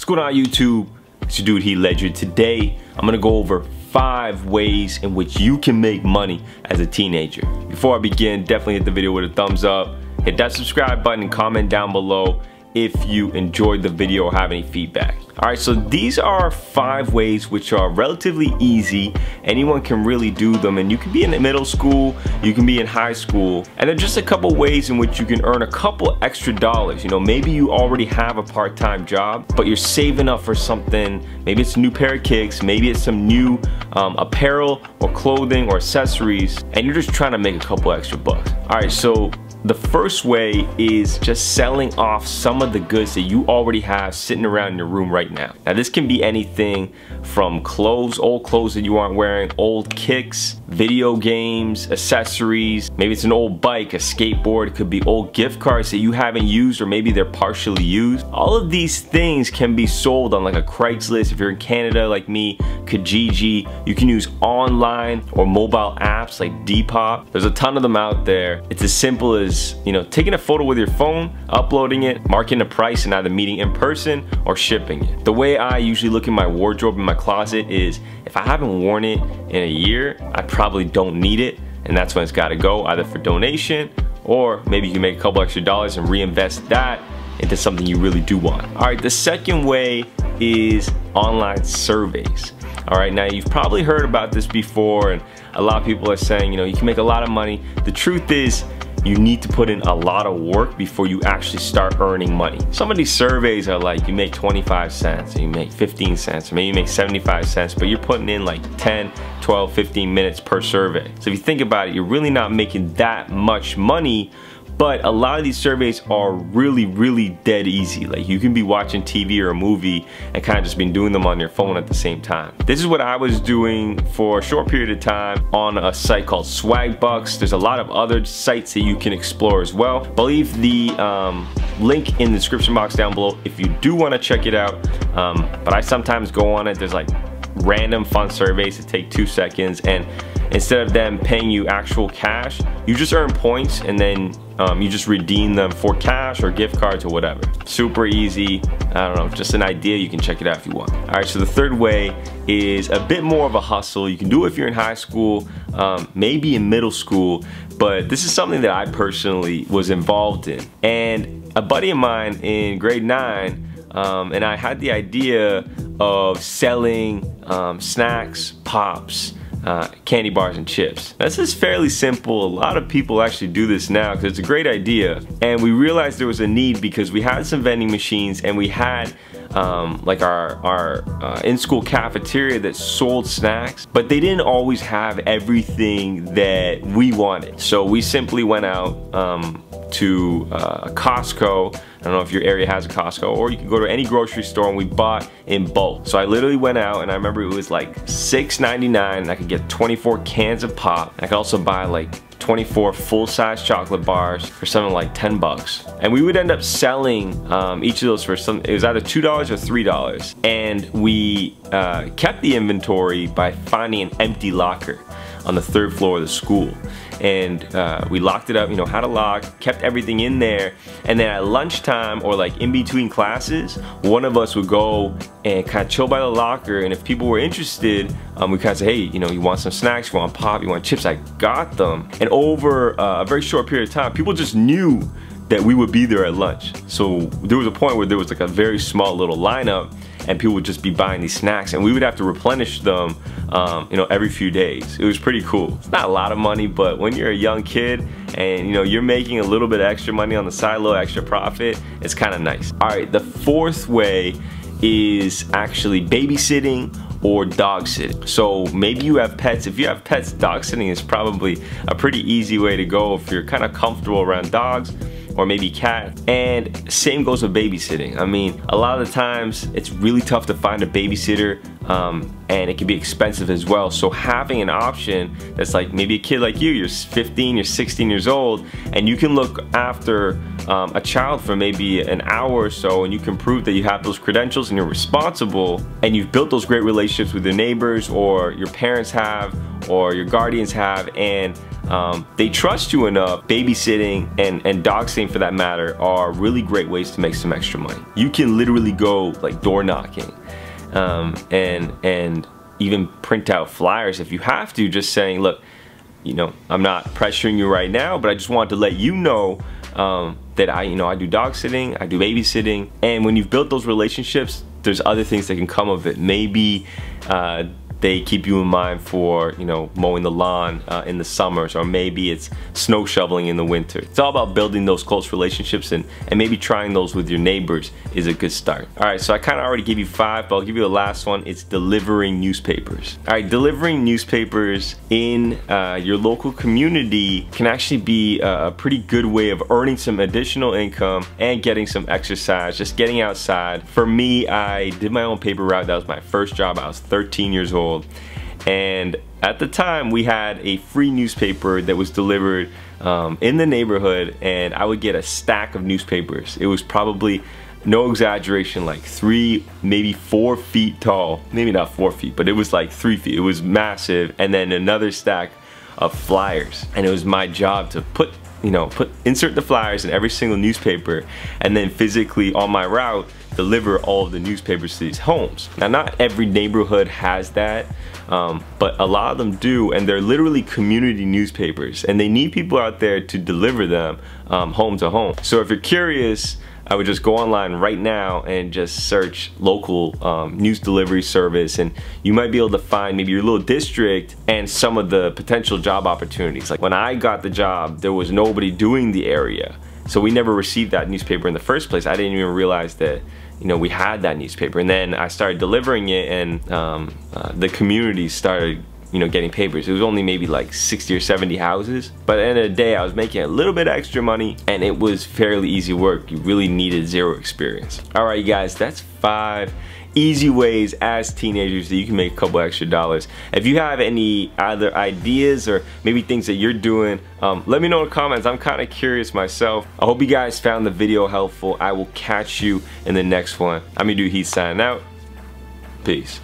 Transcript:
What's going on YouTube? It's your dude Heat Ledger. Today I'm gonna go over 5 ways in which you can make money as a teenager. Before I begin, definitely hit the video with a thumbs up, hit that subscribe button, and comment down below if you enjoyed the video or have any feedback. Alright, so these are 5 ways which are relatively easy. Anyone can really do them, and you can be in middle school, you can be in high school, and they're just a couple ways in which you can earn a couple extra dollars. You know, maybe you already have a part-time job, but you're saving up for something. Maybe it's a new pair of kicks, maybe it's some new apparel or clothing or accessories, and you're just trying to make a couple extra bucks. Alright, so the first way is just selling off some of the goods that you already have sitting around in your room right now. Now this can be anything from clothes, old clothes that you aren't wearing, old kicks, video games, accessories, maybe it's an old bike, a skateboard, it could be old gift cards that you haven't used or maybe they're partially used. All of these things can be sold on like a Craigslist. If you're in Canada like me, Kijiji, you can use online or mobile apps like Depop. There's a ton of them out there. It's as simple as, you know, taking a photo with your phone, uploading it, marking the price, and either meeting in person or shipping it. The way I usually look in my wardrobe in my closet is if I haven't worn it in a year, I probably don't need it, and that's when it's got to go, either for donation or maybe you can make a couple extra dollars and reinvest that into something you really do want. All right, the second way is online surveys. All right, now you've probably heard about this before, and a lot of people are saying, you know, you can make a lot of money. The truth is, you need to put in a lot of work before you actually start earning money. Some of these surveys are like you make 25 cents, or you make 15 cents, or maybe you make 75 cents, but you're putting in like 10, 12, 15 minutes per survey. So if you think about it, you're really not making that much money, but a lot of these surveys are really dead easy. Like you can be watching TV or a movie and kind of just been doing them on your phone at the same time. This is what I was doing for a short period of time on a site called Swagbucks. There's a lot of other sites that you can explore as well. I'll leave the link in the description box down below if you do want to check it out. But I sometimes go on it. There's like random fun surveys that take 2 seconds, and instead of them paying you actual cash, you just earn points, and then you just redeem them for cash or gift cards or whatever. Super easy. I don't know, just an idea. You can check it out if you want. All right, so the third way is a bit more of a hustle. You can do it if you're in high school, maybe in middle school, but this is something that I personally was involved in. And a buddy of mine in grade 9 and I had the idea of selling snacks, pops, candy bars and chips. This is fairly simple. A lot of people actually do this now because it's a great idea, and we realized there was a need because we had some vending machines and we had like our in-school cafeteria that sold snacks, but they didn't always have everything that we wanted. So we simply went out to Costco. I don't know if your area has a Costco, or you can go to any grocery store, and we bought in bulk. So I literally went out, and I remember it was like $6.99, and I could get 24 cans of pop. I could also buy like 24 full-size chocolate bars for something like 10 bucks. And we would end up selling each of those for some, it was either $2 or $3. And we kept the inventory by finding an empty locker on the 3rd floor of the school. And we locked it up, you know, had a lock, kept everything in there, and then at lunchtime or like in between classes, one of us would go and kind of chill by the locker, and if people were interested, we kind of say, hey, you know, you want some snacks, you want pop, you want chips, I got them. And over a very short period of time, people just knew that we would be there at lunch. So there was a point where there was like a very small little lineup, and people would just be buying these snacks, and we would have to replenish them you know, every few days. It was pretty cool. It's not a lot of money, but when you're a young kid and you know you're making a little bit of extra money on the side, a little extra profit, it's kind of nice. All right, the 4th way is actually babysitting or dog sitting. So maybe you have pets. If you have pets, dog sitting is probably a pretty easy way to go if you're kind of comfortable around dogs, or maybe cat. And same goes with babysitting. I mean, a lot of the times it's really tough to find a babysitter, and it can be expensive as well. So having an option that's like maybe a kid like you're 15, you're 16 years old, and you can look after a child for maybe an hour or so, and you can prove that you have those credentials and you're responsible, and you've built those great relationships with your neighbors, or your parents have, or your guardians have, and they trust you enough. Babysitting and dog sitting, for that matter, are really great ways to make some extra money. You can literally go like door knocking and even print out flyers if you have to, just saying, look, you know, I'm not pressuring you right now, but I just want to let you know that I do dog sitting, I do babysitting. And when you've built those relationships, there's other things that can come of it. Maybe they keep you in mind for, you know, mowing the lawn in the summers, or maybe it's snow shoveling in the winter. It's all about building those close relationships, and maybe trying those with your neighbors is a good start. All right, so I kind of already gave you 5, but I'll give you the last one. It's delivering newspapers. All right, delivering newspapers in your local community can actually be a pretty good way of earning some additional income and getting some exercise, just getting outside. For me, I did my own paper route. That was my first job. I was 13 years old. And at the time, we had a free newspaper that was delivered in the neighborhood, and I would get a stack of newspapers. It was probably, no exaggeration, like 3, maybe 4 feet tall. Maybe not 4 feet, but it was like 3 feet. It was massive. And then another stack of flyers. And it was my job to insert the flyers in every single newspaper, and then physically on my route deliver all of the newspapers to these homes. Now, not every neighborhood has that, but a lot of them do, and they're literally community newspapers, and they need people out there to deliver them home to home. So if you're curious, I would just go online right now and just search local news delivery service, and you might be able to find maybe your little district and some of the potential job opportunities. Like when I got the job, there was nobody doing the area, so we never received that newspaper in the first place. I didn't even realize that, you know, we had that newspaper. And then I started delivering it, and the community started, you know, getting papers. It was only maybe like 60 or 70 houses, but at the end of the day, I was making a little bit extra money, and it was fairly easy work. You really needed 0 experience. All right, you guys, that's 5 easy ways as teenagers that you can make a couple extra dollars. If you have any other ideas or maybe things that you're doing, let me know in the comments. I'm kind of curious myself. I hope you guys found the video helpful. I will catch you in the next one. I'm your dude Heat, signing out. Peace.